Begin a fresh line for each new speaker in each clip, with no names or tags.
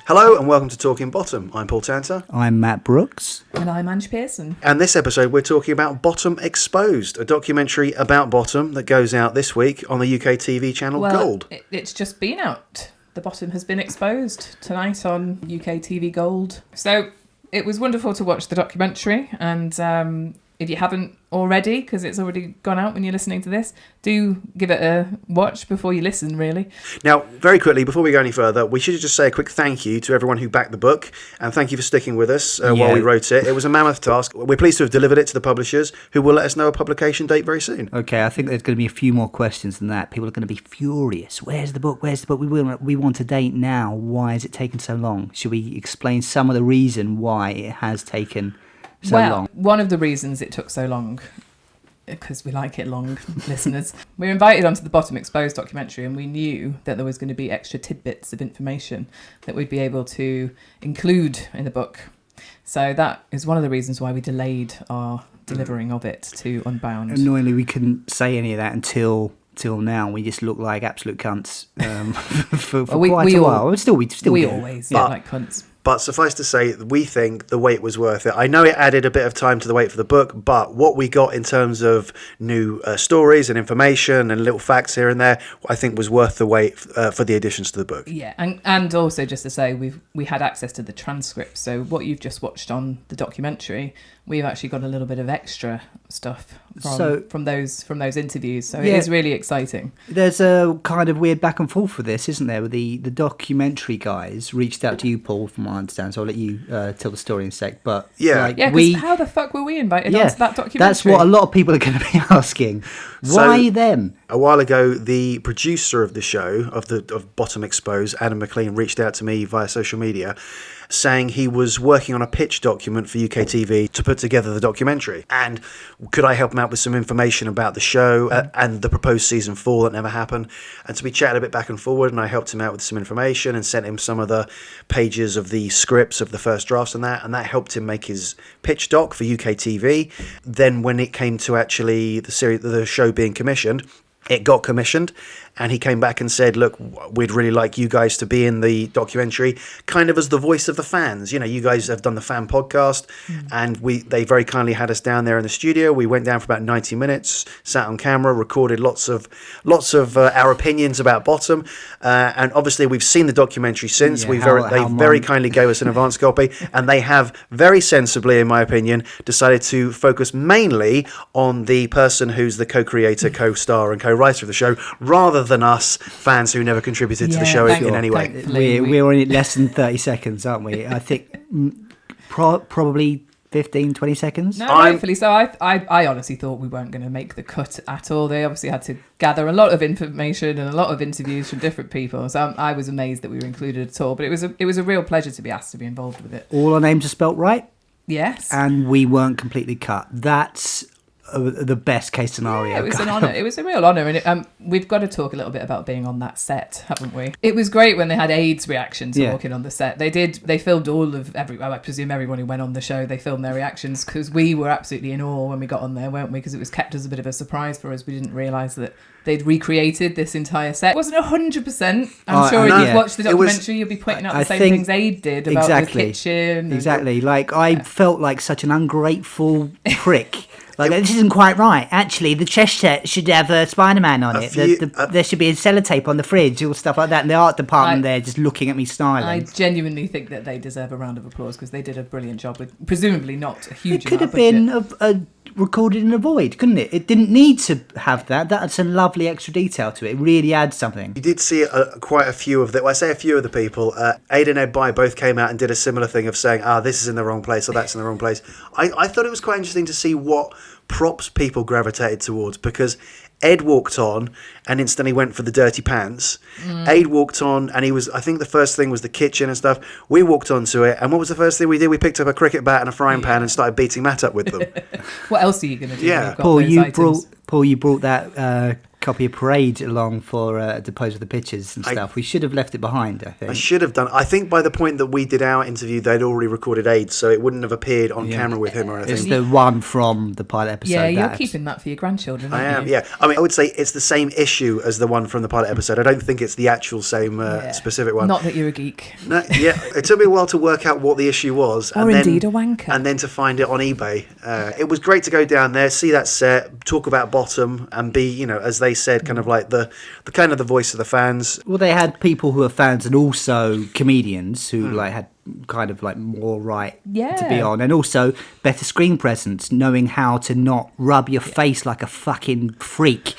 Hello and welcome to Talking Bottom. I'm Paul Tanter.
I'm Matt Brooks.
And I'm Ange Pearson.
And this episode we're talking about Bottom Exposed, a documentary about Bottom that goes out this week on the UKTV channel Gold.
It's just been out. The Bottom has been exposed tonight on UKTV Gold. So it was wonderful to watch the documentary, and if you haven't already, because it's already gone out when you're listening to this, do give it a watch before you listen, really.
Now, very quickly, before we go any further, we should just say a quick thank you to everyone who backed the book, and thank you for sticking with us while we wrote it. It was a mammoth task. We're pleased to have delivered it to the publishers, who will let us know a publication date very soon.
Okay, I think there's going to be a few more questions than that. People are going to be furious. Where's the book? Where's the book? We want a date now. Why has it taken so long? Should we explain some of the reason why it has taken so long?
One of the reasons it took so long, because we like it long, listeners, we were invited onto the Bottom Exposed documentary, and we knew that there was going to be extra tidbits of information that we'd be able to include in the book. So that is one of the reasons why we delayed our delivering of it to Unbound.
Annoyingly, we couldn't say any of that until now. We just look like absolute cunts for quite a while. We
always look like cunts.
But suffice to say, we think the wait was worth it. I know it added a bit of time to the wait for the book, but what we got in terms of new stories and information and little facts here and there, I think was worth the wait for the additions to the book.
Yeah, and also just to say, we had access to the transcript. So what you've just watched on the documentary, we've actually got a little bit of extra stuff from those interviews. So it is really exciting.
There's a kind of weird back and forth for this, isn't there? With the documentary guys reached out to you, Paul, from what I understand. So I'll let you tell the story in a sec. But
because how the fuck were we invited onto that documentary?
That's what a lot of people are going to be asking. Why them?
A while ago, the producer of the show, of Bottom Exposed, Adam McLean, reached out to me via social media, saying he was working on a pitch document for UKTV to put together the documentary, and could I help him out with some information about the show and the proposed season 4 that never happened. And so we chatted a bit back and forward, and I helped him out with some information and sent him some of the pages of the scripts of the first drafts and that helped him make his pitch doc for UKTV. Then when it came to actually the show being commissioned, it got commissioned, and he came back and said, look, we'd really like you guys to be in the documentary, kind of as the voice of the fans. You know, you guys have done the fan podcast, and they very kindly had us down there in the studio. We went down for about 90 minutes, sat on camera, recorded lots of our opinions about Bottom, and obviously we've seen the documentary since. They very kindly gave us an advance copy, and they have very sensibly, in my opinion, decided to focus mainly on the person who's the co-creator, co-star and co-writer of the show, rather than us fans who never contributed to the show in any way.
We're in less than 30 seconds, aren't we? I think probably 15, 20 seconds.
No, rightfully so. I honestly thought we weren't going to make the cut at all. They obviously had to gather a lot of information and a lot of interviews from different people. So I was amazed that we were included at all. But it was a real pleasure to be asked to be involved with it.
All our names are spelt right?
Yes.
And we weren't completely cut. That's the best case scenario.
Yeah, it was an honour. It was a real honour, and we've got to talk a little bit about being on that set, haven't we? It was great when they had AIDS reactions walking on the set. They filmed all of I presume everyone who went on the show, they filmed their reactions, because we were absolutely in awe when we got on there, weren't we? Because it was kept as a bit of a surprise for us. We didn't realise that they'd recreated this entire set. It wasn't 100%. I'm sure if you've watched the documentary, you'll be pointing out the same things Aid did about the kitchen.
Exactly. I felt like such an ungrateful prick. Like, this isn't quite right. Actually, the chess set should have a Spider-Man on it. There should be a sellotape on the fridge, all stuff like that. And the art department there just looking at me smiling.
I genuinely think that they deserve a round of applause, because they did a brilliant job with presumably not a huge amount of budget. It could
have been recorded in a void, couldn't it? It didn't need to have that. That's a lovely extra detail to it. It really adds something.
You did see quite a few of I say a few of the people. Aid and Ed Bye both came out and did a similar thing of saying, this is in the wrong place or that's in the wrong place. I thought it was quite interesting to see what props people gravitated towards, because Ed walked on and instantly went for the dirty pants. Aid walked on and I think the first thing was the kitchen and stuff. We walked onto it, and what was the first thing we did? We picked up a cricket bat and a frying pan and started beating Matt up with them.
What else are you going to do?
Yeah.
Paul, you brought that copy a parade along for to pose with the pictures and stuff. We should have left it behind, I think.
I should have done. I think by the point that we did our interview, they'd already recorded AIDS, so it wouldn't have appeared on camera with him or anything.
It's the one from the pilot episode.
Yeah, you're keeping that for your grandchildren, aren't you?
Yeah. I mean, I would say it's the same issue as the one from the pilot episode. I don't think it's the actual same specific one.
Not that you're a geek.
No, yeah, it took me a while to work out what the issue was.
Or indeed a wanker.
And then to find it on eBay. It was great to go down there, see that set, talk about Bottom, and be, you know, as they said, kind of like the kind of the voice of the fans.
Well, they had people who are fans and also comedians who like had kind of like more right to be on, and also better screen presence, knowing how to not rub your face like a fucking freak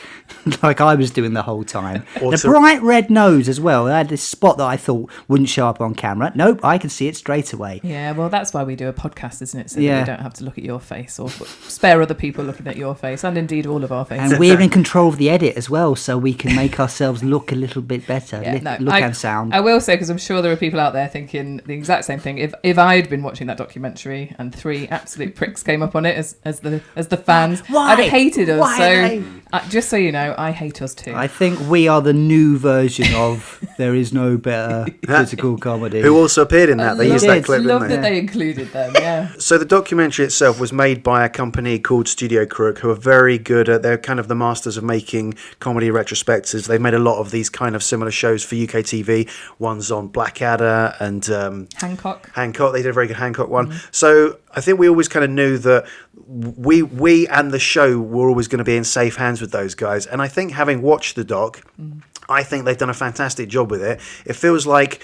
like I was doing the whole time. The bright red nose as well. I had this spot that I thought wouldn't show up on camera. Nope, I can see it straight away.
Yeah, well, that's why we do a podcast, isn't it? So that we don't have to look at your face or spare other people looking at your face, and indeed all of our faces.
And we're in control of the edit as well, so we can make ourselves look a little bit better, and sound.
I will say, because I'm sure there are people out there thinking the exact same thing. If I'd been watching that documentary and 3 absolute pricks came up on it as the fans, I'd have hated us.
Why?
Just so you know, I hate us too.
I think we are the new version of There Is No Better Physical Comedy.
Who also appeared in that. They used that clip,
love
didn't they?
that they included them, yeah.
So the documentary itself was made by a company called Studio Crook, who are very good at, they're kind of the masters of making comedy retrospectives. They've made a lot of these kind of similar shows for UKTV. One's on Blackadder and
Hancock.
They did a very good Hancock one. So I think we always kind of knew that we and the show were always going to be in safe hands with those guys. And I think having watched the doc, I think they've done a fantastic job with it. It feels like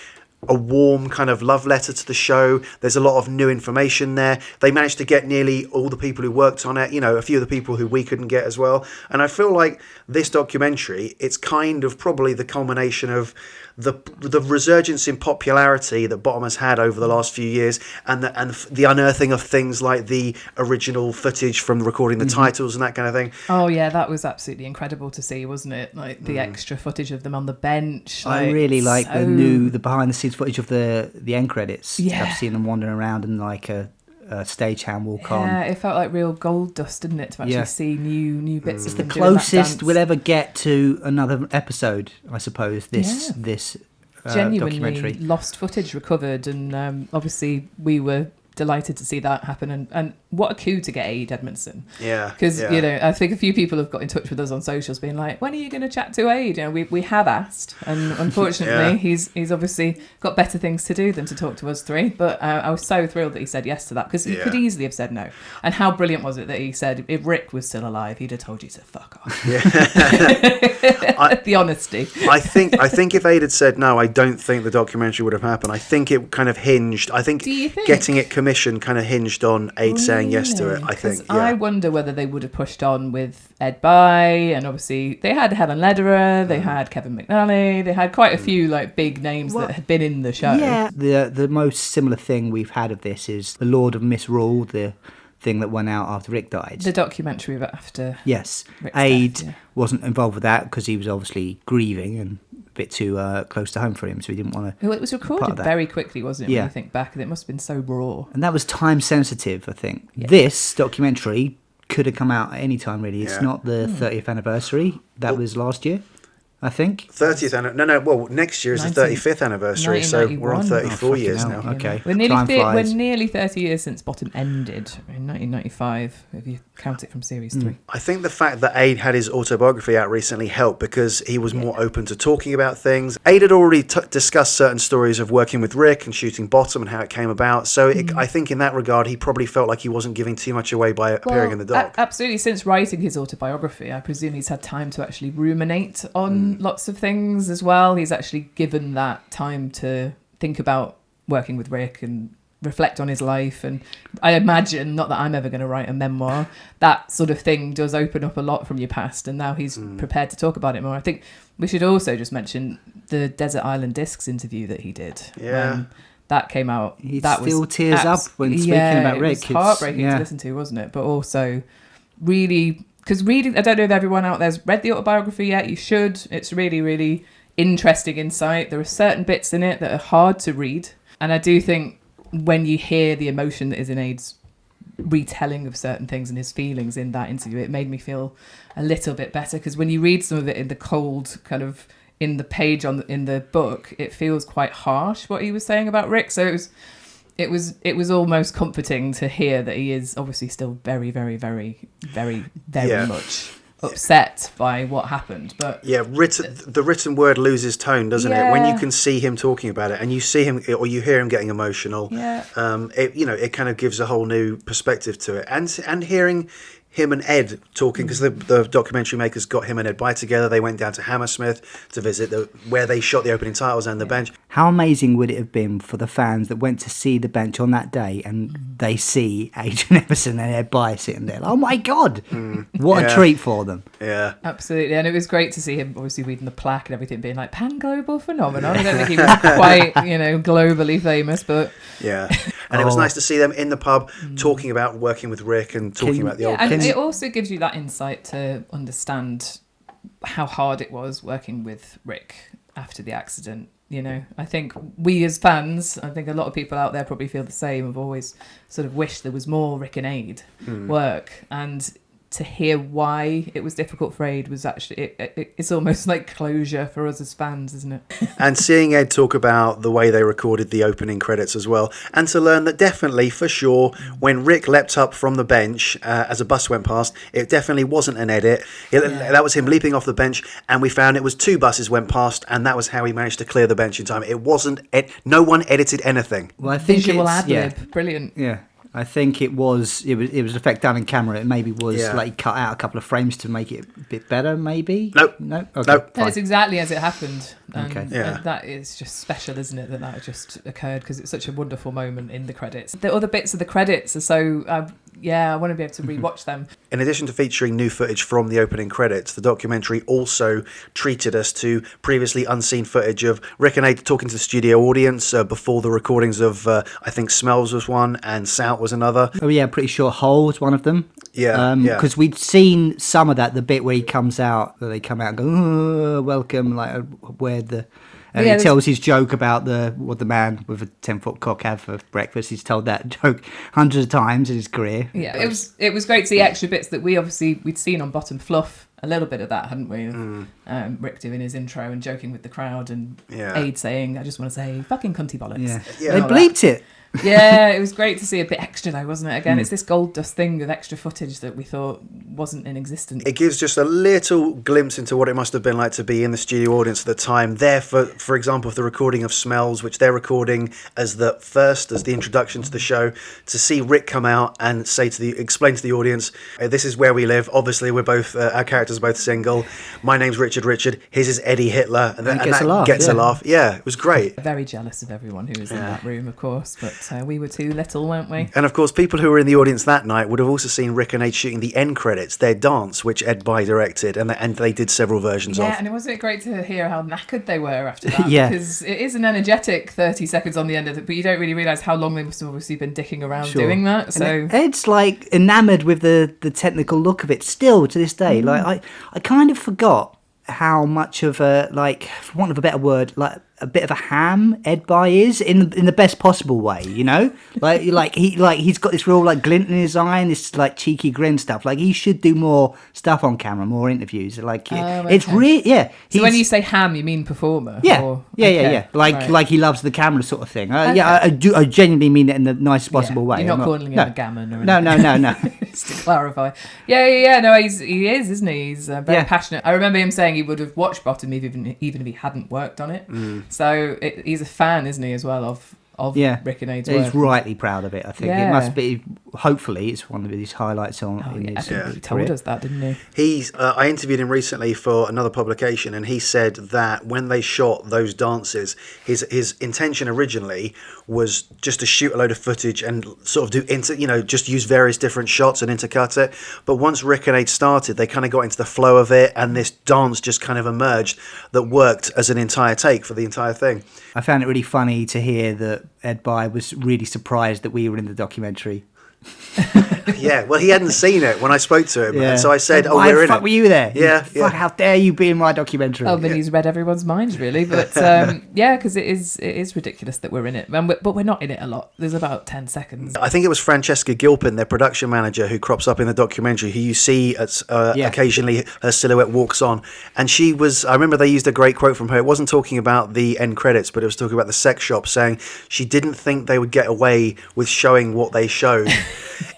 a warm kind of love letter to the show. There's a lot of new information there. They managed to get nearly all the people who worked on it, you know, a few of the people who we couldn't get as well. And I feel like this documentary, it's kind of probably the culmination of the resurgence in popularity that Bottom has had over the last few years, and the unearthing of things like the original footage from recording the titles and that kind of thing.
Oh yeah, that was absolutely incredible to see, wasn't it? Like the extra footage of them on the bench.
I really like the behind the scenes footage of the end credits.
Yeah,
I've seen them wandering around in like a stagehand walk on.
Yeah, it felt like real gold dust, didn't it, to actually see new bits of them.
It's the closest we'll ever get to another episode, I suppose, this
genuinely
documentary.
Lost footage recovered, and obviously we were delighted to see that happen, and what a coup to get Aid Edmondson.
Yeah,
because you know, I think a few people have got in touch with us on socials being like, when are you going to chat to Aid? You know, we have asked, and unfortunately he's obviously got better things to do than to talk to us 3, but I was so thrilled that he said yes to that, because he could easily have said no. And how brilliant was it that he said if Rick was still alive, he'd have told you to fuck off. The honesty.
I think if Aid had said no, I don't think the documentary would have happened. I think it kind of hinged. I think getting it commissioned kind of hinged on Aid saying yes to it. I think. Yeah.
I wonder whether they would have pushed on with Ed Bye, and obviously they had Helen Lederer, they had Kevin McNally, they had quite a few like big names that had been in the show.
Yeah, the most similar thing we've had of this is The Lord of Misrule, the thing that went out after Rick died.
The documentary after.
Yes,
Rick's
Aid
death,
wasn't involved with that because he was obviously grieving and a bit too close to home for him, so he didn't want to.
It was recorded very quickly, wasn't it?
Yeah.
When you think back, and it must have been so raw.
And that was time sensitive, I think.
Yeah.
This documentary could have come out at any time, really. It's not the 30th anniversary. That was last year, I think.
30th anniversary. No. Well, next year is the 35th anniversary, so we're on 34 years now.
Okay,
we're nearly 30 years since Bottom ended in 1995, if you count it from series 3.
I think the fact that Aid had his autobiography out recently helped because he was more open to talking about things. Aid had already discussed certain stories of working with Rick and shooting Bottom and how it came about. So I think in that regard, he probably felt like he wasn't giving too much away by appearing in the doc.
Absolutely. Since writing his autobiography, I presume he's had time to actually ruminate on lots of things as well. He's actually given that time to think about working with Rick and reflect on his life. And I imagine, not that I'm ever going to write a memoir, that sort of thing does open up a lot from your past, and now he's prepared to talk about it more. I think we should also just mention the Desert Island Discs interview that he did. That came out.
He
that
still
was
tears up when speaking about Rick.
It was heartbreaking to listen to, wasn't it? But also really, because reading, I don't know if everyone out there's read the autobiography yet. You should. It's really, really interesting insight. There are certain bits in it that are hard to read, and I do think when you hear the emotion that is in Aid's retelling of certain things and his feelings in that interview, it made me feel a little bit better, because when you read some of it in the cold kind of in the page in the book, it feels quite harsh what he was saying about Rick. So it was almost comforting to hear that he is obviously still very, very, very, very, very much upset by what happened. But
the written word loses tone, doesn't it? When you can see him talking about it and you see him or you hear him getting emotional, it kind of gives a whole new perspective to it. And hearing him and Ed talking, because the documentary makers got him and Ed By together. They went down to Hammersmith to visit where they shot the opening titles and the bench.
How amazing would it have been for the fans that went to see the bench on that day and they see Adrian Everson and Ed By sitting there? Oh my God! What a treat for them.
Yeah,
absolutely. And it was great to see him obviously reading the plaque and everything, being like pan-global phenomenon. I don't think he was quite, globally famous, but
yeah. And it was nice to see them in the pub talking about working with Rick and talking about the old.
And it also gives you that insight to understand how hard it was working with Rick after the accident. I think we as fans, I think a lot of people out there probably feel the same, have always sort of wished there was more Rick and Aid work. And to hear why it was difficult for Aid was actually, it's almost like closure for us as fans, isn't it?
And seeing Ed talk about the way they recorded the opening credits as well, and to learn that definitely, for sure, when Rick leapt up from the bench as a bus went past, it definitely wasn't an edit. That was him leaping off the bench, and we found it was 2 buses went past, and that was how he managed to clear the bench in time. It wasn't, no one edited anything.
Well, I think
visual ad-lib, brilliant.
Yeah. I think it was effect done in camera. It maybe was like he cut out a couple of frames to make it a bit better, maybe? No? Okay.
No.
It's exactly as it happened.
Okay.
And that is just special, isn't it, that just occurred, because it's such a wonderful moment in the credits. The other bits of the credits are so... I want to be able to rewatch them.
In addition to featuring new footage from the opening credits, the documentary also treated us to previously unseen footage of Rick and Aid talking to the studio audience before the recordings of, I think Smells was one and Sout was another.
Oh yeah, pretty sure Hole was one of them.
Yeah,
because we'd seen some of that, the bit where he comes out, that they come out and go, oh, welcome, like where the... And he tells his joke about what the man with a 10-foot cock had for breakfast. He's told that joke hundreds of times in his career.
Yeah, it was great to see extra bits that we'd seen on Bottom Fluff. A little bit of that, hadn't we? Rick doing his intro and joking with the crowd, and Aid saying, "I just want to say fucking cunty bollocks."
Yeah. They bleeped it.
Yeah, it was great to see a bit extra though, wasn't it? Again, it's this gold dust thing of extra footage that we thought wasn't in existence.
It gives just a little glimpse into what it must have been like to be in the studio audience at the time. There, for example, the recording of Smells, which they're recording as the introduction to the show, to see Rick come out and explain to the audience, this is where we live. Obviously, we're both our characters are both single. My name's Richard. His is Eddie Hitler, and that gets a laugh. Yeah, it was great.
Very jealous of everyone who was in that room, of course, but we were too little, weren't we?
And of course, people who were in the audience that night would have also seen Rick and Aid shooting the end credits, their dance, which Ed By directed, and they did several versions of.
Yeah, and wasn't it great to hear how knackered they were after that?
Yeah.
Because it is an energetic 30 seconds on the end of it, but you don't really realise how long they must have obviously been dicking around doing that. So
Ed's like enamoured with the technical look of it still to this day. Like I kind of forgot how much of a, like, for want of a better word, like a bit of a ham Ed By is in the best possible way, like he's got this real like glint in his eye and this like cheeky grin stuff. Like he should do more stuff on camera, more interviews. Like it's really
So when you say ham, you mean performer?
Yeah. Like he loves the camera sort of thing. Yeah, I genuinely mean it in the nicest possible way.
You're not calling him a gammon or
anything. No.
Just to clarify. Yeah. No, he is, isn't he? He's very passionate. I remember him saying he would have watched Bottom even if he hadn't worked on it. So he's a fan, isn't he, as well, of Rick and Aid's work.
He's rightly proud of it, I think. It must be, hopefully, it's one of his highlights on his
he told us that, didn't he?
I interviewed him recently for another publication, and he said that when they shot those dances, his intention originally was just to shoot a load of footage and sort of do just use various different shots and intercut it. But once Rick and Aid started, they kind of got into the flow of it, and this dance just kind of emerged that worked as an entire take for the entire thing.
I found it really funny to hear that Ed By was really surprised that we were in the documentary.
Yeah, well, he hadn't seen it when I spoke to him, and so I said,
Why
we're
the
in
fuck
it.
were you there?
Yeah,
Fuck, how dare you be in my documentary?
Oh, but he's read everyone's minds, really. But because it is ridiculous that we're in it. But we're not in it a lot. There's about 10 seconds.
I think it was Francesca Gilpin, their production manager, who crops up in the documentary, who you see occasionally, her silhouette walks on. And I remember they used a great quote from her. It wasn't talking about the end credits, but it was talking about the sex shop, saying she didn't think they would get away with showing what they showed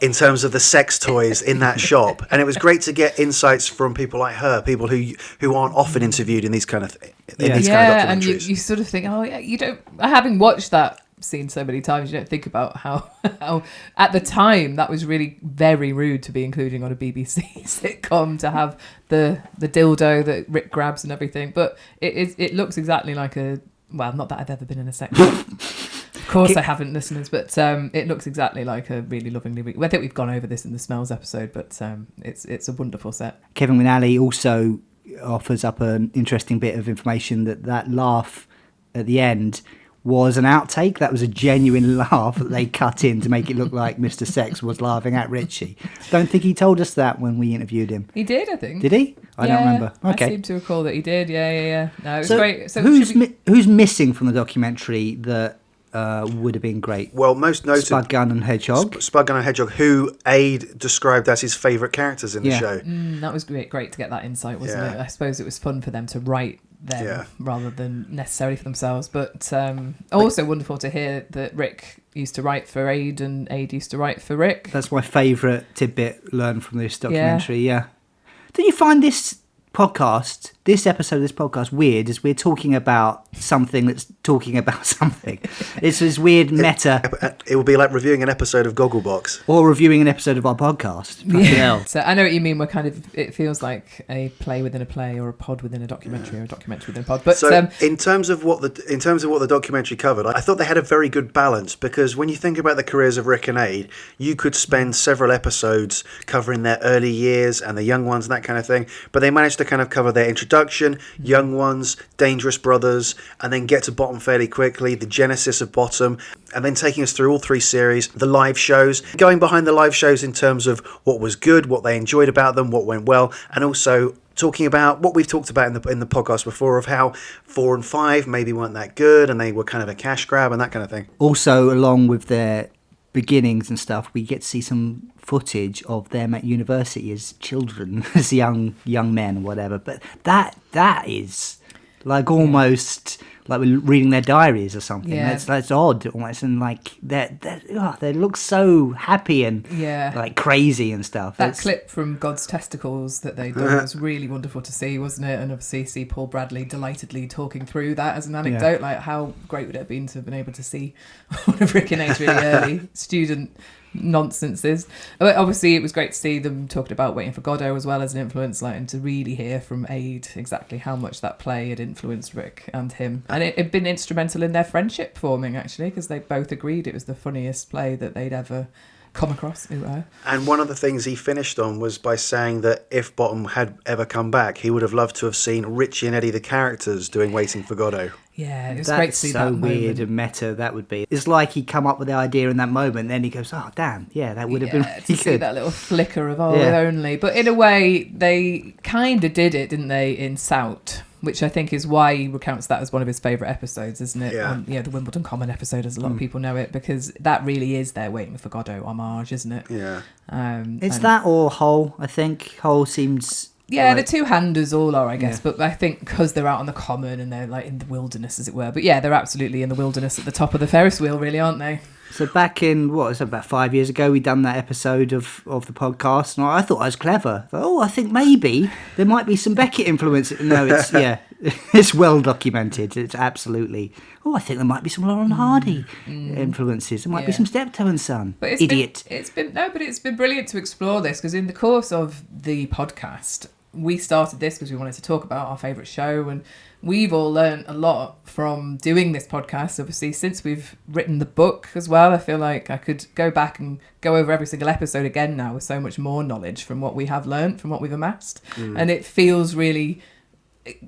in terms of the sex toys in that shop. And it was great to get insights from people like her, people who aren't often interviewed in these kind of documentaries.
And you sort of think, you don't, having watched that scene so many times, you don't think about how at the time that was really very rude to be including on a BBC sitcom, to have the dildo that Rick grabs and everything. But it looks exactly like not that I've ever been in a sex shop. Of course I haven't, listeners, but it looks exactly like a really lovingly... I think we've gone over this in the Smells episode, but it's a wonderful set.
Kevin McNally also offers up an interesting bit of information that laugh at the end was an outtake. That was a genuine laugh that they cut in to make it look like Mr. Sex was laughing at Richie. Don't think he told us that when we interviewed him.
He did, I think.
Did he? I don't remember. Okay.
I seem to recall that he did. Yeah. No, it was great. So
who's missing from the documentary that would have been great?
Well, most noted,
Spud Gunn and Hedgehog.
Spud Gunn and Hedgehog, who Aid described as his favourite characters in the show.
That was great to get that insight, wasn't it? I suppose it was fun for them to write them rather than necessarily for themselves. But also wonderful to hear that Rick used to write for Aid and Aid used to write for Rick.
That's my favourite tidbit learned from this documentary. Yeah. Did you find this episode of this podcast weird, as we're talking about something that's talking about something? It's this weird meta.
It would be like reviewing an episode of Gogglebox.
Or reviewing an episode of our podcast.
Yeah. So I know what you mean. We're kind of, it feels like a play within a play, or a pod within a documentary, or a documentary within a pod. But
so in terms of what the documentary covered, I thought they had a very good balance, because when you think about the careers of Rick and Aid, you could spend several episodes covering their early years and the young ones and that kind of thing. But they managed to kind of cover their introduction, young ones, Dangerous Brothers, and then get to Bottom fairly quickly, the genesis of Bottom, and then taking us through all three series, the live shows, going behind the live shows in terms of what was good, what they enjoyed about them, what went well, and also talking about what we've talked about in the podcast before, of how 4 and 5 maybe weren't that good and they were kind of a cash grab and that kind of thing.
Also, along with their beginnings and stuff, we get to see some footage of them at university as children, as young men or whatever. But that is like almost like we're reading their diaries or something.
Yeah.
That's odd almost, and like they look so happy and like crazy and stuff.
That clip from God's Testicles that they done was really wonderful to see, wasn't it? And obviously see Paul Bradley delightedly talking through that as an anecdote. Like, how great would it have been to have been able to see one of Rick and Aid's really early student nonsenses. But obviously it was great to see them talking about Waiting for Godot as well as an influence, like, and to really hear from Aid exactly how much that play had influenced Rick and him, and it had been instrumental in their friendship forming, actually, because they both agreed it was the funniest play that they'd ever come across.
And one of the things he finished on was by saying that if Bottom had ever come back, he would have loved to have seen Richie and Eddie, the characters, doing Waiting for Godot.
Yeah, it was great to see that moment.
That's so weird and meta that would be. It's like he come up with the idea in that moment, then he goes, oh, damn, yeah, that would have been really
to see that little flicker of, if only. But in a way, they kind of did it, didn't they, in Sout, which I think is why he recounts that as one of his favourite episodes, isn't it?
Yeah.
The Wimbledon Common episode, as a lot of people know it, because that really is their Waiting for Godot homage, isn't it?
Yeah.
It's that or Hull, I think. Hull seems...
Yeah, the two-handers all are, I guess, but I think because they're out on the common and they're like in the wilderness, as it were. But yeah, they're absolutely in the wilderness at the top of the Ferris wheel, really, aren't they?
So back in, about 5 years ago, we done that episode of the podcast, and I thought I was clever. I think maybe there might be some Beckett influence. No, it's, it's well documented. It's absolutely... I think there might be some Lauren Hardy influences. There might be some Steptoe and Son.
But it's been brilliant to explore this, because in the course of the podcast, we started this because we wanted to talk about our favourite show, and we've all learned a lot from doing this podcast. Obviously, since we've written the book as well, I feel like I could go back and go over every single episode again now with so much more knowledge from what we have learned, from what we've amassed. And it feels really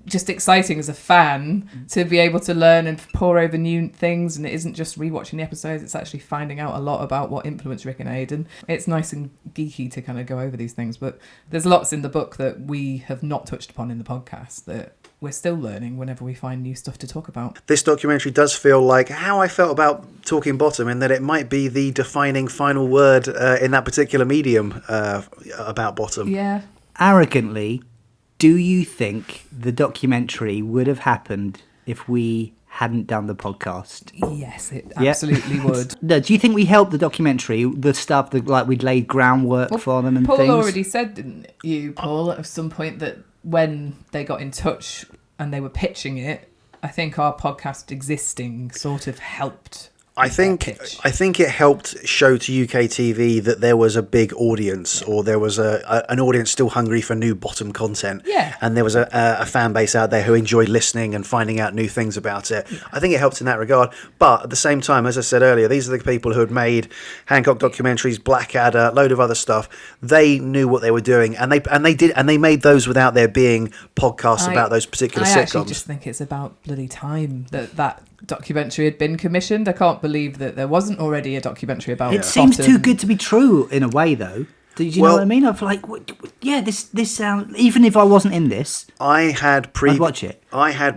just exciting as a fan to be able to learn and pore over new things, and it isn't just rewatching the episodes, it's actually finding out a lot about what influenced Rick and Aid, and it's nice and geeky to kind of go over these things. But there's lots in the book that we have not touched upon in the podcast that we're still learning whenever we find new stuff to talk about.
This documentary does feel like how I felt about Talking Bottom, in that it might be the defining final word in that particular medium about Bottom.
Yeah.
Arrogantly, do you think the documentary would have happened if we hadn't done the podcast?
Yes, it absolutely would.
No, do you think we helped the documentary, the stuff that like we'd laid groundwork for them and
Paul
things?
already said, didn't you, Paul, at some point that when they got in touch and they were pitching it, I think our podcast existing sort of helped.
I think it helped show to UKTV that there was a big audience, or there was an audience still hungry for new Bottom content.
Yeah.
And there was a fan base out there who enjoyed listening and finding out new things about it. Yeah. I think it helped in that regard. But at the same time, as I said earlier, these are the people who had made Hancock documentaries, Blackadder, a load of other stuff. They knew what they were doing, and they made those without there being podcasts about those particular sitcoms.
I actually just think it's about bloody time that documentary had been commissioned. I can't believe that there wasn't already a documentary about
it. Seems
Bottom.
too good to be true in a way, though. Did you know what I mean? I feel like, yeah, this sounds. Even if I wasn't in this,
I'd
watch it.
I had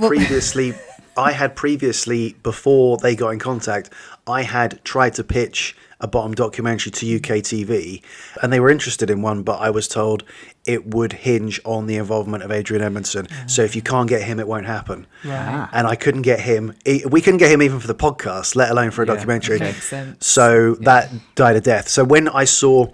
previously, before they got in contact, I had tried to pitch a Bottom documentary to UKTV, and they were interested in one, but I was told it would hinge on the involvement of Adrian Edmondson. So if you can't get him, it won't happen.
Right.
And I couldn't get him. We couldn't get him even for the podcast, let alone for a documentary.
Makes sense.
So that died a death. So when I saw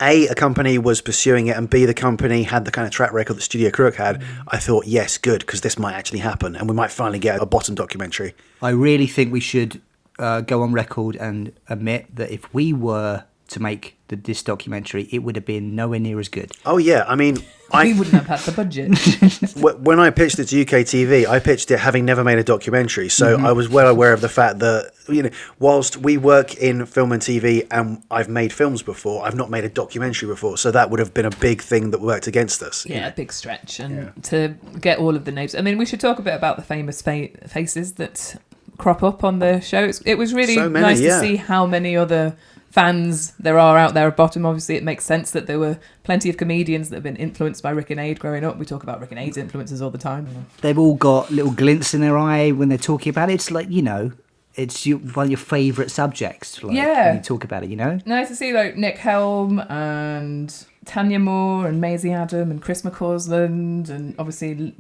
A, company was pursuing it, and B, the company had the kind of track record that Studio Crook had, I thought, yes, good, because this might actually happen, and we might finally get a Bottom documentary.
I really think we should go on record and admit that if we were to make this documentary, it would have been nowhere near as good.
Oh, yeah. I mean,
we wouldn't have had the budget.
When I pitched it to UKTV, I pitched it having never made a documentary. So I was well aware of the fact that, whilst we work in film and TV and I've made films before, I've not made a documentary before. So that would have been a big thing that worked against us.
Yeah, a big stretch. And to get all of the names. I mean, we should talk a bit about the famous faces that crop up on the show. It was really nice to see how many other fans there are out there at Bottom. Obviously, it makes sense that there were plenty of comedians that have been influenced by Rick and Aid growing up. We talk about Rick and Aid's influences all the time.
They've all got little glints in their eye when they're talking about it. It's like, it's one of your favourite subjects. When you talk about it,
Nice to see Nick Helm and Tanya Moore and Maisie Adam and Chris McCausland and obviously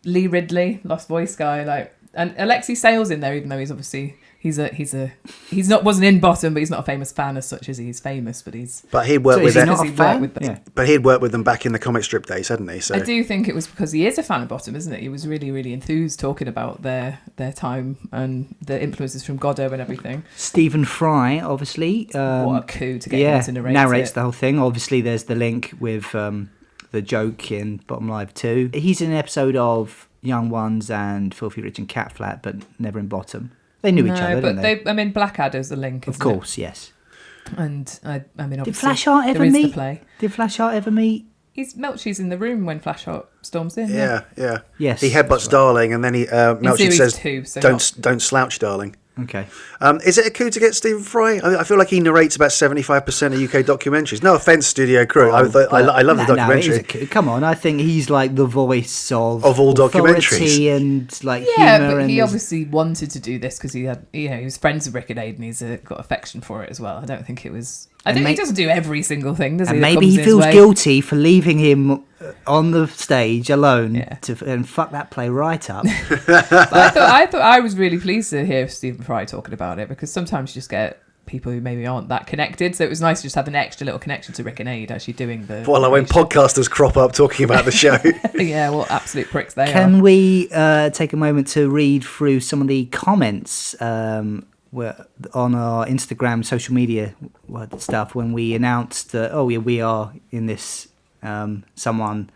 Lee Ridley, Lost Voice guy, and Alexi Sale's in there, even though he's obviously wasn't in Bottom, but he's not a famous fan as such as he's famous. But he'd worked with them.
But he'd worked with them back in the comic strip days, hadn't he? So
I do think it was because he is a fan of Bottom, isn't it? He was really, really enthused talking about their time and the influences from Godot and everything.
Stephen Fry, obviously,
what a coup to get him to
narrates the whole thing. Obviously, there's the link with the joke in Bottom Live 2. He's in an episode of Young Ones and Filthy Rich and Cat Flat, but never in Bottom. They knew each other, didn't they?
I mean, Blackadder's the link,
of course, yes.
And I mean, obviously,
did Flashheart ever meet?
The play.
Did Flashheart ever meet?
Melchi's in the room when Flashheart storms in.
Yeah.
Yes.
He headbutts Darling, and then Melchi says, "Don't slouch, darling."
Okay.
Is it a coup to get Stephen Fry? I feel like he narrates about 75% of UK documentaries. No offence, Studio Crew. I love the documentary.
No, it is a coup. Come on, I think he's like the voice of
all documentaries
and humour.
But he obviously wanted to do this because he had, he was friends with Rick and Aid, and he's got affection for it as well. I don't think it was. He doesn't do every single thing, does he?
And maybe he feels guilty for leaving him on the stage alone and fuck that play right up.
But I thought I was really pleased to hear Stephen Fry talking about it, because sometimes you just get people who maybe aren't that connected, so it was nice to just have an extra little connection to Rick and Aid actually doing the
when podcasters crop up talking about the show.
Yeah, well, absolute pricks they are.
Can we take a moment to read through some of the comments on our Instagram social media stuff when we announced that we are in this? Someone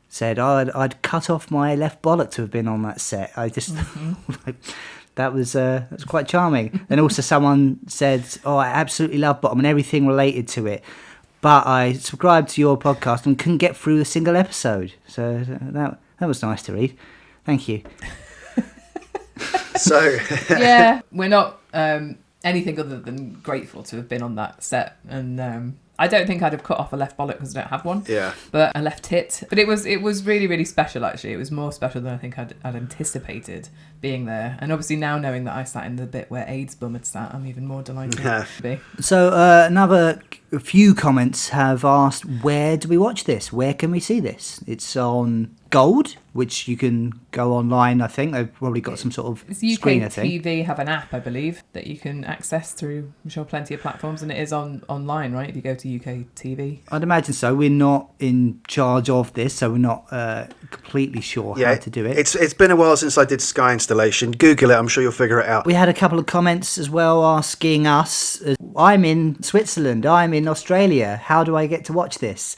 said, I'd cut off my left bollock to have been on that set. I just that was quite charming. And also someone said, I absolutely love Bottom and everything related to it, but I subscribed to your podcast and couldn't get through a single episode. So That was nice to read. Thank you.
So
yeah, we're not anything other than grateful to have been on that set, and I don't think I'd have cut off a left bollock because I don't have one.
Yeah.
But a left tit. But it was really, really special, actually. It was more special than I think I'd anticipated being there. And obviously now knowing that I sat in the bit where AIDS Bum had sat, I'm even more delighted to be.
So another few comments have asked, where do we watch this? Where can we see this? It's on Gold, which you can go online, I think. They've probably got some sort of screen, I think.
UKTV have an app, I believe, that you can access through, I'm sure, plenty of platforms, and it is online, right, if you go to UKTV?
I'd imagine so. We're not in charge of this, so we're not completely sure how to do it.
It's been a while since I did Sky installation. Google it, I'm sure you'll figure it out.
We had a couple of comments as well asking us, I'm in Switzerland, I'm in Australia, how do I get to watch this?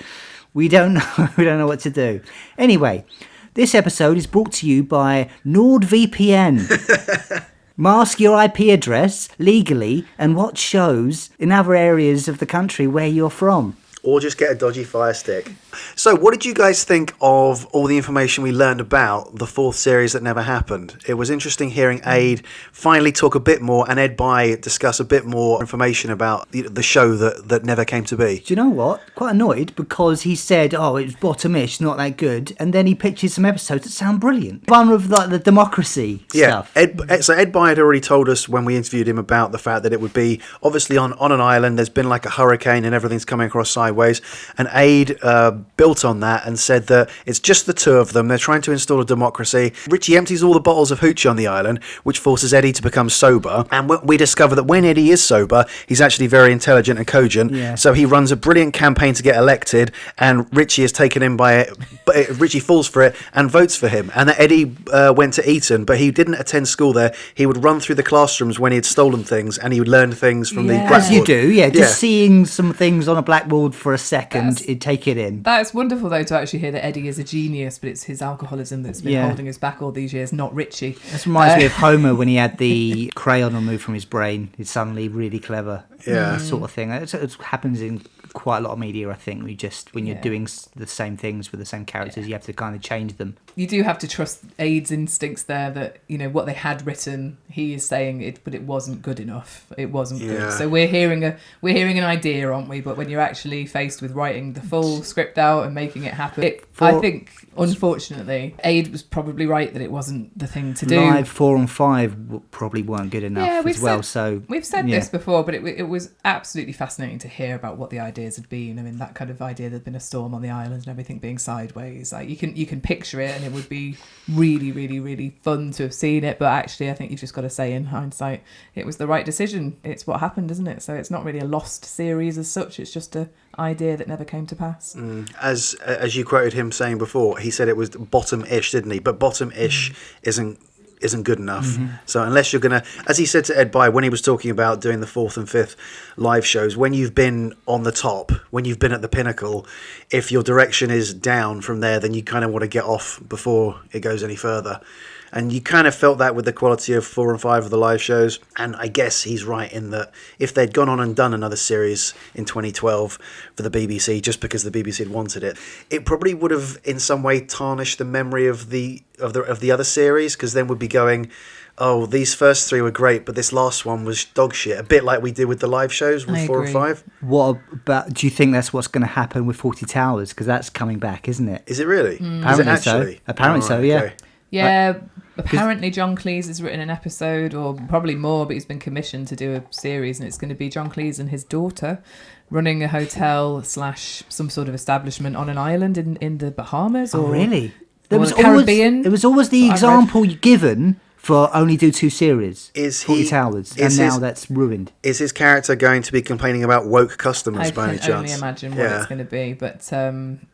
We don't know. We don't know what to do. Anyway, this episode is brought to you by NordVPN. Mask your IP address legally and watch shows in other areas of the country where you're from.
Or just get a dodgy Fire Stick. So what did you guys think of all the information we learned about the fourth series that never happened? It was interesting hearing Aid finally talk a bit more and Ed Bye discuss a bit more information about the show that never came to be.
Do you know what? Quite annoyed because he said, it was bottomish, not that good. And then he pitches some episodes that sound brilliant. One of like the democracy stuff.
So Ed Bye had already told us when we interviewed him about the fact that it would be obviously on an island. There's been like a hurricane and everything's coming across sideways. And Aid built on that and said that it's just the two of them. They're trying to install a democracy. Richie empties all the bottles of hooch on the island, which forces Eddie to become sober. And we discover that when Eddie is sober, he's actually very intelligent and cogent.
Yeah.
So he runs a brilliant campaign to get elected, and Richie is taken in by it. But Richie falls for it and votes for him. And that Eddie went to Eton, but he didn't attend school there. He would run through the classrooms when he had stolen things, and he would learn things from the blackboard.
As you do, just seeing some things on a blackboard for a second, it'd take it in.
That's wonderful, though, to actually hear that Eddie is a genius, but it's his alcoholism that's been holding us back all these years, not Richie.
This reminds me of Homer when he had the crayon removed from his brain. He's suddenly really clever. Sort of thing. It happens in quite a lot of media, I think. When you're doing the same things with the same characters, you have to kind of change them. You
do have to trust Aid's instincts there that, what they had written, he is saying it, but it wasn't good enough. It wasn't good. So we're hearing an idea, aren't we? But when you're actually faced with writing the full script out and making it happen, I think, unfortunately, Aid was probably right that it wasn't the thing to do.
Live 4 and 5 probably weren't good enough as well. So
we've said this before, but it was absolutely fascinating to hear about what the ideas had been. I mean, that kind of idea there'd been a storm on the island and everything being sideways. Like you can picture it, and it would be really, really, really fun to have seen it. But actually, I think you've just got to say, in hindsight, it was the right decision. It's what happened, isn't it? So it's not really a lost series as such. It's just a idea that never came to pass.
As you quoted him saying before, he said it was bottom-ish, didn't he? But bottom-ish isn't good enough. So unless you're going to, as he said to Ed Bye when he was talking about doing the 4th and 5th live shows, when you've been on the top, when you've been at the pinnacle, if your direction is down from there, then you kind of want to get off before it goes any further. And you kind of felt that with the quality of 4 and 5 of the live shows. And I guess he's right in that if they'd gone on and done another series in 2012 for the BBC, just because the BBC had wanted it, it probably would have in some way tarnished the memory of the other series, because then we'd be going, oh, these first 3 were great, but this last one was dog shit. A bit like we did with the live shows with 4 and 5.
What about? Do you think that's what's going to happen with 40 Towers? Because that's coming back, isn't it?
Is it really?
Apparently
Is it actually?
so. Apparently so, yeah.
Okay.
Yeah, apparently John Cleese has written an episode, or probably more, but he's been commissioned to do a series, and it's going to be John Cleese and his daughter running a hotel / some sort of establishment on an island in the Bahamas.
Oh, really?
There was Caribbean.
It was always the example given for only do 2 series. 40 Towers, and now that's ruined.
Is his character going to be complaining about woke customers by any chance?
I can only imagine what it's going to be, but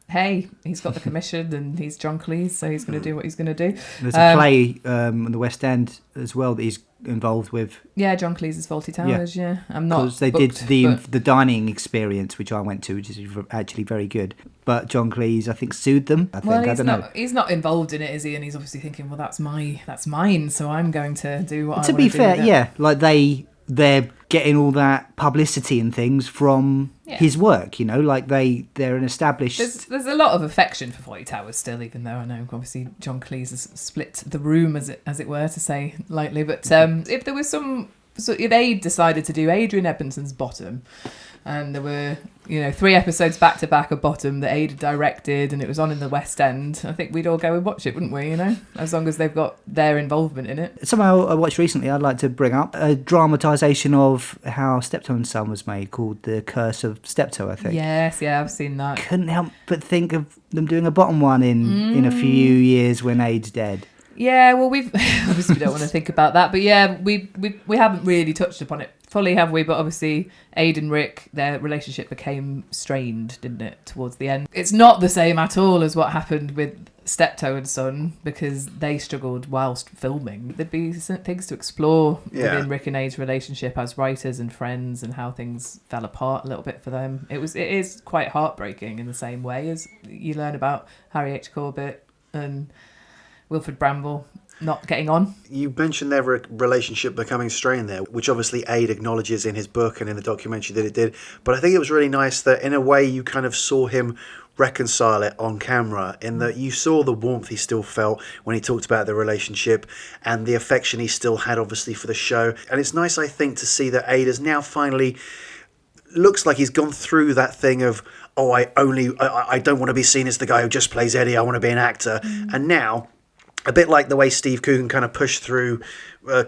hey, he's got the commission and he's John Cleese, so he's going to do what he's going to do.
There's a play in the West End as well that he's involved with.
Yeah, John Cleese's Fawlty Towers, yeah. I'm not
because they
booked,
did the dining experience, which I went to, which is actually very good. But John Cleese, I think, sued them. I don't know.
He's not involved in it, is he? And he's obviously thinking, well, that's mine, so I'm going to do what I want to do.
To be fair, like they they're getting all that publicity and things from his work, like they're an established...
There's a lot of affection for Fawlty Towers still, even though I know obviously John Cleese has split the room, as it were, to say lightly. But if there was if Aid decided to do Adrian Edmondson's Bottom, and there were 3 episodes back to back of Bottom that Aid directed, and it was on in the West End, I think we'd all go and watch it, wouldn't we? As long as they've got their involvement in it.
Somehow I watched recently, I'd like to bring up a dramatisation of how Steptoe and Son was made, called The Curse of Steptoe, I think.
Yes, I've seen that.
Couldn't help but think of them doing a Bottom one in a few years when Aid's dead.
Yeah, well, we've obviously we don't want to think about that, but yeah, we haven't really touched upon it fully, have we? But obviously, Aid and Rick, their relationship became strained, didn't it, towards the end? It's not the same at all as what happened with Steptoe and Son, because they struggled whilst filming. There'd be things to explore within Rick and Aid's relationship as writers and friends, and how things fell apart a little bit for them. It is quite heartbreaking in the same way as you learn about Harry H. Corbett and Wilfred Bramble not getting on.
You mentioned their relationship becoming strained there, which obviously Aid acknowledges in his book and in the documentary that it did. But I think it was really nice that in a way you kind of saw him reconcile it on camera, in that you saw the warmth he still felt when he talked about the relationship and the affection he still had obviously for the show. And it's nice, I think, to see that Aid has now finally looks like he's gone through that thing of, I don't want to be seen as the guy who just plays Eddie, I want to be an actor. And now, a bit like the way Steve Coogan kind of pushed through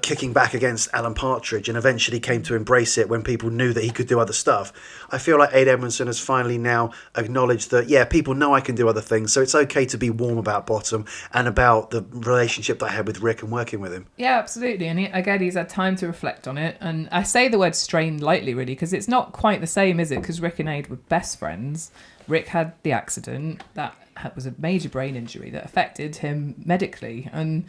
kicking back against Alan Partridge and eventually came to embrace it when people knew that he could do other stuff. I feel like Aid Edmondson has finally now acknowledged that, people know I can do other things, so it's okay to be warm about Bottom and about the relationship that I had with Rick and working with him.
Yeah, absolutely. And again, he's had time to reflect on it. And I say the word strained lightly, really, because it's not quite the same, is it? Because Rick and Aid were best friends. Rick had the accident that was a major brain injury that affected him medically, and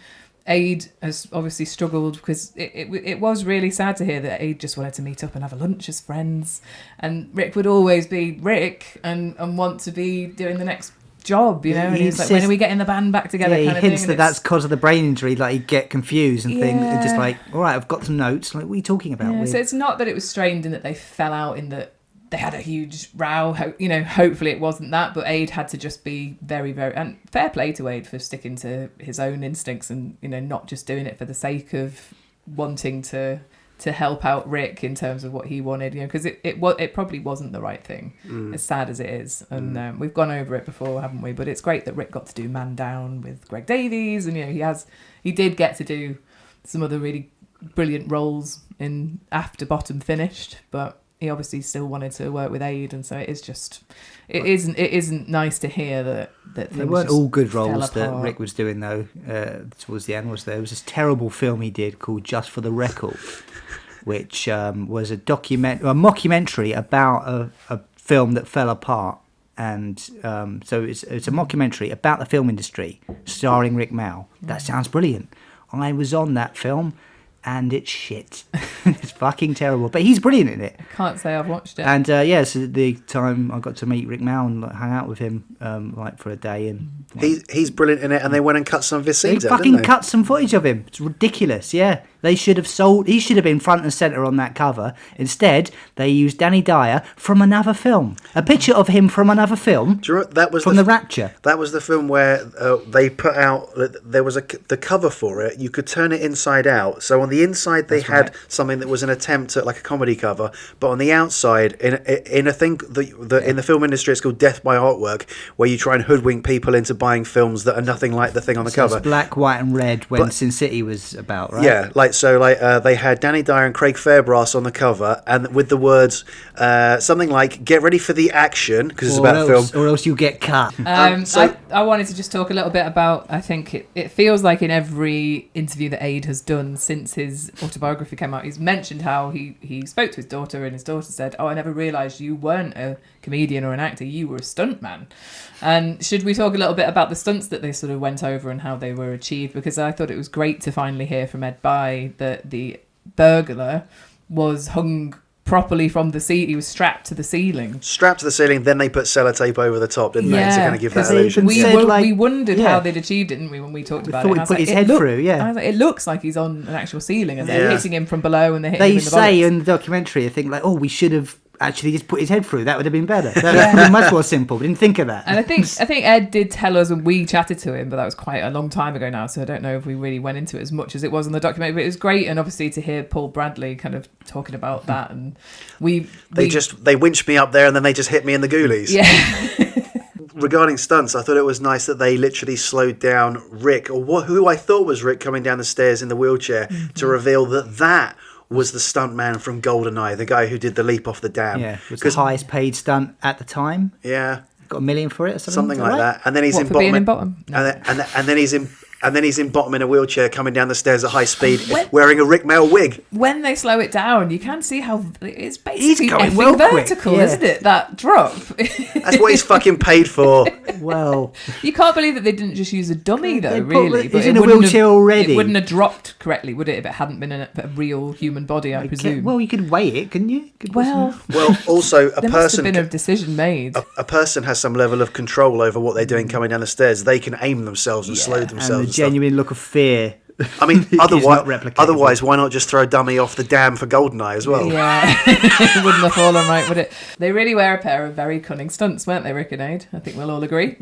Aid has obviously struggled because it was really sad to hear that Aid just wanted to meet up and have a lunch as friends, and Rick would always be Rick and want to be doing the next job, and he's like, when are we getting the band back together?
He
kind of
hints
thing.
that that's because of the brain injury, like he'd get confused and things, and just like, all right, I've got some notes, like, what are you talking about?
Yeah, so it's not that it was strained and that they fell out in that they had a huge row, hopefully it wasn't that, but Aid had to just be very, very, and fair play to Aid for sticking to his own instincts and, not just doing it for the sake of wanting to help out Rick in terms of what he wanted, because it probably wasn't the right thing, as sad as it is. And we've gone over it before, haven't we? But it's great that Rick got to do Man Down with Greg Davies, and, he did get to do some other really brilliant roles in after Bottom finished, but he obviously still wanted to work with Aid, and so it isn't nice to hear that
there weren't all good roles that Rick was doing though. Towards the end, there was this terrible film he did called Just for the Record, which was a mockumentary about a film that fell apart, and so it's a mockumentary about the film industry starring Rick Mao. That sounds brilliant. I was on that film. And it's shit. It's fucking terrible. But he's brilliant in it.
I can't say I've watched it.
And so the time I got to meet Rick Mao and hang out with him for a day. And
he's brilliant in it, and they went and cut some of his scenes out,
didn't they? Cut some footage of him. It's ridiculous, yeah. He should have been front and centre on that cover. Instead, they used Danny Dyer from another film. A picture of him from another film.
Do you remember, that was
from The Rapture.
That was the film where they put out, there was the cover for it. You could turn it inside out. So on the inside they had something that was an attempt at like a comedy cover, but on the outside, in a thing in the film industry, it's called death by artwork, where you try and hoodwink people into buying films that are nothing like the thing on the cover.
It's black, white, and red when Sin City was about, right?
Yeah, they had Danny Dyer and Craig Fairbrass on the cover, and with the words something like "Get ready for the action" because it's about a film,
or else you get cut.
I wanted to just talk a little bit about. I think it feels like in every interview that Aid has done since his autobiography came out, he's mentioned how he spoke to his daughter, and his daughter said, "Oh, I never realised you weren't a comedian or an actor. You were a stuntman." And should we talk a little bit about the stunts that they sort of went over and how they were achieved? Because I thought it was great to finally hear from Ed Bye that the burglar was hung properly from the seat. He was strapped to the ceiling.
Strapped to the ceiling, then they put sellotape over the top, didn't they? To kind of give that illusion.
We wondered how they'd achieved it, didn't we, when we talked about it?
He put his head through,
I was like, it looks like he's on an actual ceiling, and they're hitting him from below, and they're hitting him in the bollocks.
They say in the documentary, I think, like, oh, we should have actually just put his head through. That would have been better. That would have been much more simple. We didn't think of that.
And I think Ed did tell us when we chatted to him, but that was quite a long time ago now, so I don't know if we really went into it as much as it was in the documentary. But it was great, and obviously to hear Paul Bradley kind of talking about that, and they
winched me up there, and then they just hit me in the ghoulies.
Yeah.
Regarding stunts, I thought it was nice that they literally slowed down Rick, or who I thought was Rick, coming down the stairs in the wheelchair, to reveal that was the stunt man from GoldenEye, the guy who did the leap off the dam.
Yeah, it was the highest paid stunt at the time.
Yeah.
Got $1 million for it or something?
Something like that. And then he's
in bottom.
No. And then he's in bottom in a wheelchair coming down the stairs at high speed wearing a Rick Mail wig.
When they slow it down, you can see how it's basically vertical,
quick,
isn't it? That drop.
That's what he's fucking paid for.
Well,
you can't believe that they didn't just use a dummy though, really.
He's in a wheelchair already.
It wouldn't have dropped correctly, would it, if it hadn't been a real human body, I presume.
Well, you could weigh it, couldn't you?
Also,
there must have been a decision made.
A person has some level of control over what they're doing coming down the stairs. They can aim themselves and slow themselves.
And the genuine look of fear.
I mean, otherwise, why not just throw a dummy off the dam for GoldenEye as well?
Yeah, it wouldn't have fallen right, would it? They really were a pair of very cunning stunts, weren't they, Rick and Ed? I think we'll all agree.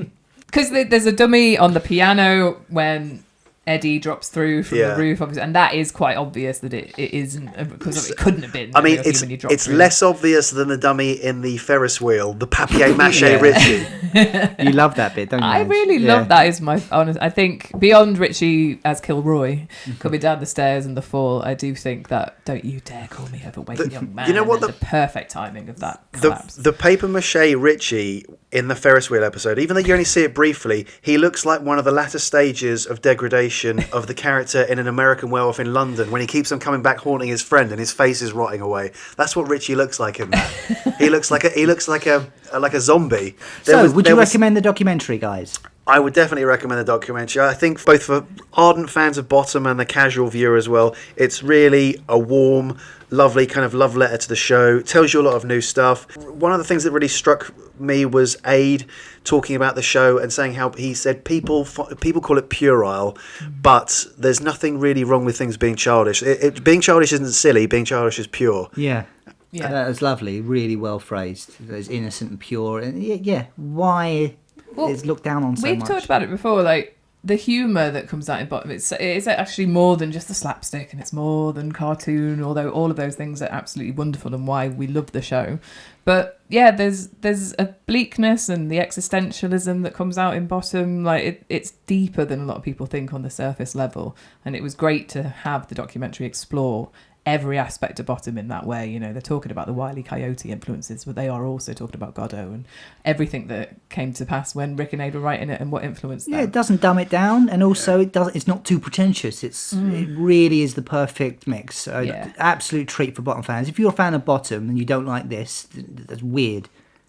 Because there's a dummy on the piano when Eddie drops through from the roof, obviously, and that is quite obvious that it isn't, because it couldn't have been.
I mean, it's less obvious than the dummy in the Ferris wheel, the papier-mâché Richie.
You love that bit, don't you?
I really love that. Is my honest. I think beyond Richie as Kilroy coming down the stairs and the fall, I do think that "Don't you dare call me overweight young man." You know what? The perfect timing of that collapse.
The papier-mâché Richie in the Ferris wheel episode, even though you only see it briefly, he looks like one of the latter stages of degradation of the character in An American Werewolf in London, when he keeps on coming back haunting his friend and his face is rotting away. That's what Richie looks like in that. He looks like a zombie.
Would you recommend the documentary, guys?
I would definitely recommend the documentary. I think both for ardent fans of Bottom and the casual viewer as well, it's really a warm, lovely kind of love letter to the show. It tells you a lot of new stuff. One of the things that really struck me was Aid talking about the show and saying how he said people call it puerile, but there's nothing really wrong with things being childish. Being childish isn't silly. Being childish is pure.
Yeah. That was lovely. Really well phrased. It's innocent and pure. And why... it's looked down on so much.
We've talked about it before, like the humour that comes out in Bottom. It's actually more than just the slapstick, and it's more than cartoon. Although all of those things are absolutely wonderful and why we love the show. But yeah, there's a bleakness and the existentialism that comes out in Bottom. Like it's deeper than a lot of people think on the surface level, and it was great to have the documentary explore every aspect of Bottom in that way. You know, they're talking about the Wile E. Coyote influences, but they are also talking about Godot and everything that came to pass when Rick and Aid were writing it and what influenced them.
Yeah, it doesn't dumb it down, and also it's not too pretentious. It really is the perfect mix. Absolute treat for Bottom fans. If you're a fan of Bottom and you don't like this, that's weird.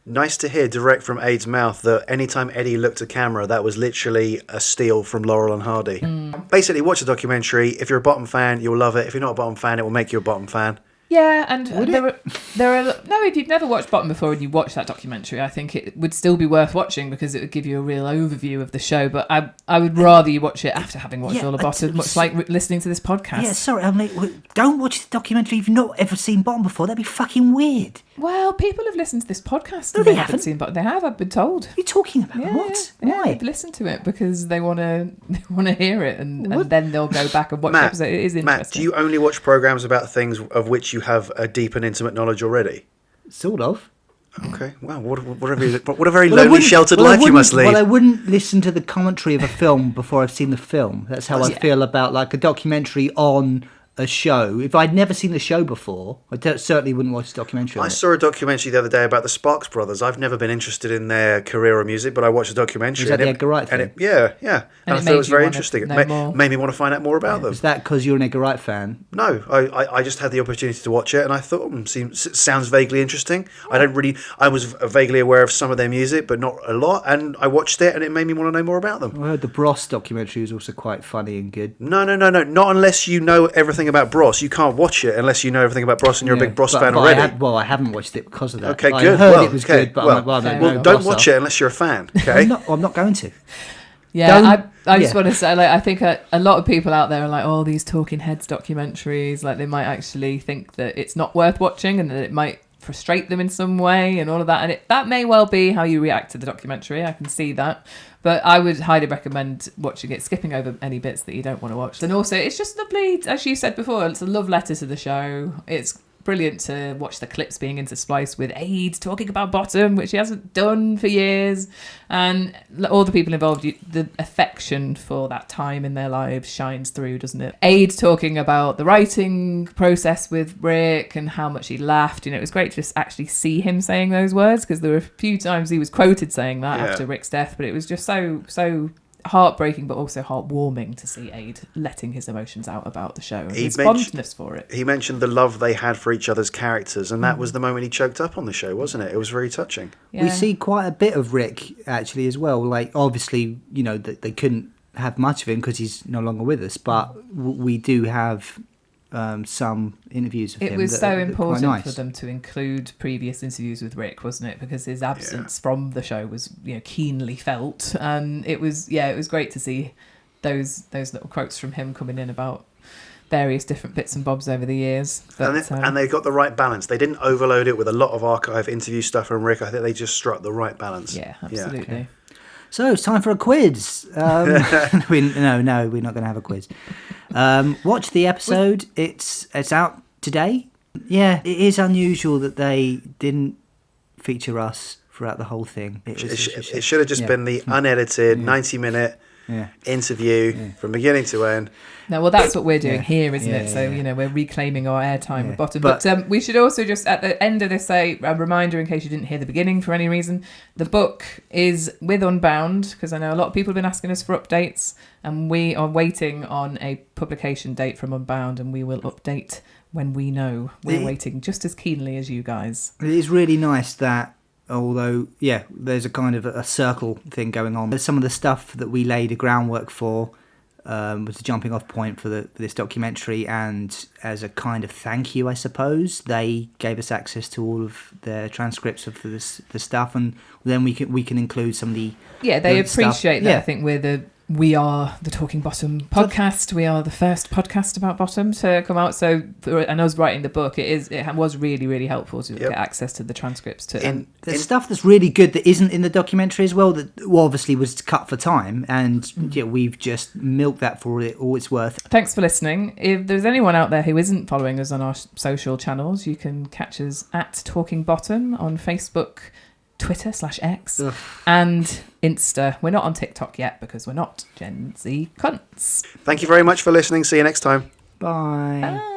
Nice to hear direct from Aid's mouth that anytime Eddie looked at camera, that was literally a steal from Laurel and Hardy. Basically, watch the documentary. If you're a Bottom fan, you'll love it. If you're not a Bottom fan, it will make you a Bottom fan.
Yeah, and if you've never watched Bottom before and you watch that documentary, I think it would still be worth watching because it would give you a real overview of the show. But I would rather you watch it after having watched all of Bottom, much like listening to this podcast.
Yeah, sorry, I'm like, don't watch the documentary if you've not ever seen Bottom before. That'd be fucking weird.
Well, people have listened to this podcast.
No, they haven't
seen Bottom. They have. I've been told.
What are you talking about? What?
Yeah,
Why?
they've listened to it because they want to hear it, and then they'll go back and watch the episode. It is interesting.
Matt, do you only watch programs about things of which you have a deep and intimate knowledge already?
Sort of.
Okay. Wow. What a very lonely, sheltered life you must lead.
Well, I wouldn't listen to the commentary of a film before I've seen the film. That's how I feel about like a documentary on a show. If I'd never seen the show before, I certainly wouldn't watch the documentary. I
saw a documentary the other day about the Sparks Brothers. I've never been interested in their career or music, but I watched a documentary.
Was that the Edgar Wright thing?
Yeah. And I thought it was very interesting. It made me want to find out more about them.
Is that because you're an Edgar Wright fan?
No, I just had the opportunity to watch it, and I thought, sounds vaguely interesting. I was vaguely aware of some of their music, but not a lot, and I watched it, and it made me want to know more about them.
I heard the Bros documentary was also quite funny and good.
No, not unless you know everything everything about Bros, you can't watch it unless you know everything about Bros and you're a big Bros fan already.
I haven't watched it because of that.
Okay,
I
good.
heard it was good, but I'm like,
don't watch it unless you're a fan. Okay.
I'm not going to.
Yeah, I just want to say, like, I think a lot of people out there are like, oh, these Talking Heads documentaries, like, they might actually think that it's not worth watching and that it might frustrate them in some way and all of that. And that may well be how you react to the documentary. I can see that. But I would highly recommend watching it, skipping over any bits that you don't want to watch. And also, it's just lovely, as you said before, it's a love letter to the show. It's brilliant to watch the clips being interspliced with Aid talking about Bottom, which he hasn't done for years, and all the people involved. The affection for that time in their lives shines through, doesn't it? Aid talking about the writing process with Rick and how much he laughed. It was great to just actually see him saying those words, because there were a few times he was quoted saying that after Rick's death, but it was just so heartbreaking but also heartwarming to see Aid letting his emotions out about the show and his fondness for it.
He mentioned the love they had for each other's characters, and that was the moment he choked up on the show, wasn't it? It was very touching.
Yeah. We see quite a bit of Rick actually as well. Like, obviously, they couldn't have much of him because he's no longer with us, but we do have some interviews of him.
It was so important for them to include previous interviews with Rick, wasn't it? Because his absence from the show was, keenly felt, and it was great to see those little quotes from him coming in about various different bits and bobs over the years. But,
and they got the right balance. They didn't overload it with a lot of archive interview stuff from Rick. I think they just struck the right balance.
Yeah, absolutely.
Yeah. Okay. So it's time for a quiz. No, we're not going to have a quiz. Watch the episode. It's out today. Yeah, it is unusual that they didn't feature us throughout the whole thing.
It should have just been the unedited 90-minute interview from beginning to end.
No, well, that's what we're doing here, isn't it? So, we're reclaiming our airtime with Bottom. But we should also just, at the end of this, say a reminder in case you didn't hear the beginning for any reason. The book is with Unbound, because I know a lot of people have been asking us for updates, and we are waiting on a publication date from Unbound, and we will update when we know. We're waiting just as keenly as you guys.
It is really nice that, although, there's a kind of a circle thing going on. There's some of the stuff that we laid a groundwork for was the jumping off point for this documentary, and as a kind of thank you, I suppose, they gave us access to all of their transcripts of the stuff, and then we can include some of the
they appreciate that. I think we are the Talking Bottom podcast. We are the first podcast about Bottom to come out. So, and us writing the book, it was really, really helpful to get access to the transcripts.
There's stuff that's really good that isn't in the documentary as well, that obviously was cut for time, and we've just milked that for all it's worth.
Thanks for listening. If there's anyone out there who isn't following us on our social channels, you can catch us at Talking Bottom on Facebook, Twitter /X and Insta. We're not on TikTok yet because we're not Gen Z cunts.
Thank you very much for listening. See you next time.
Bye.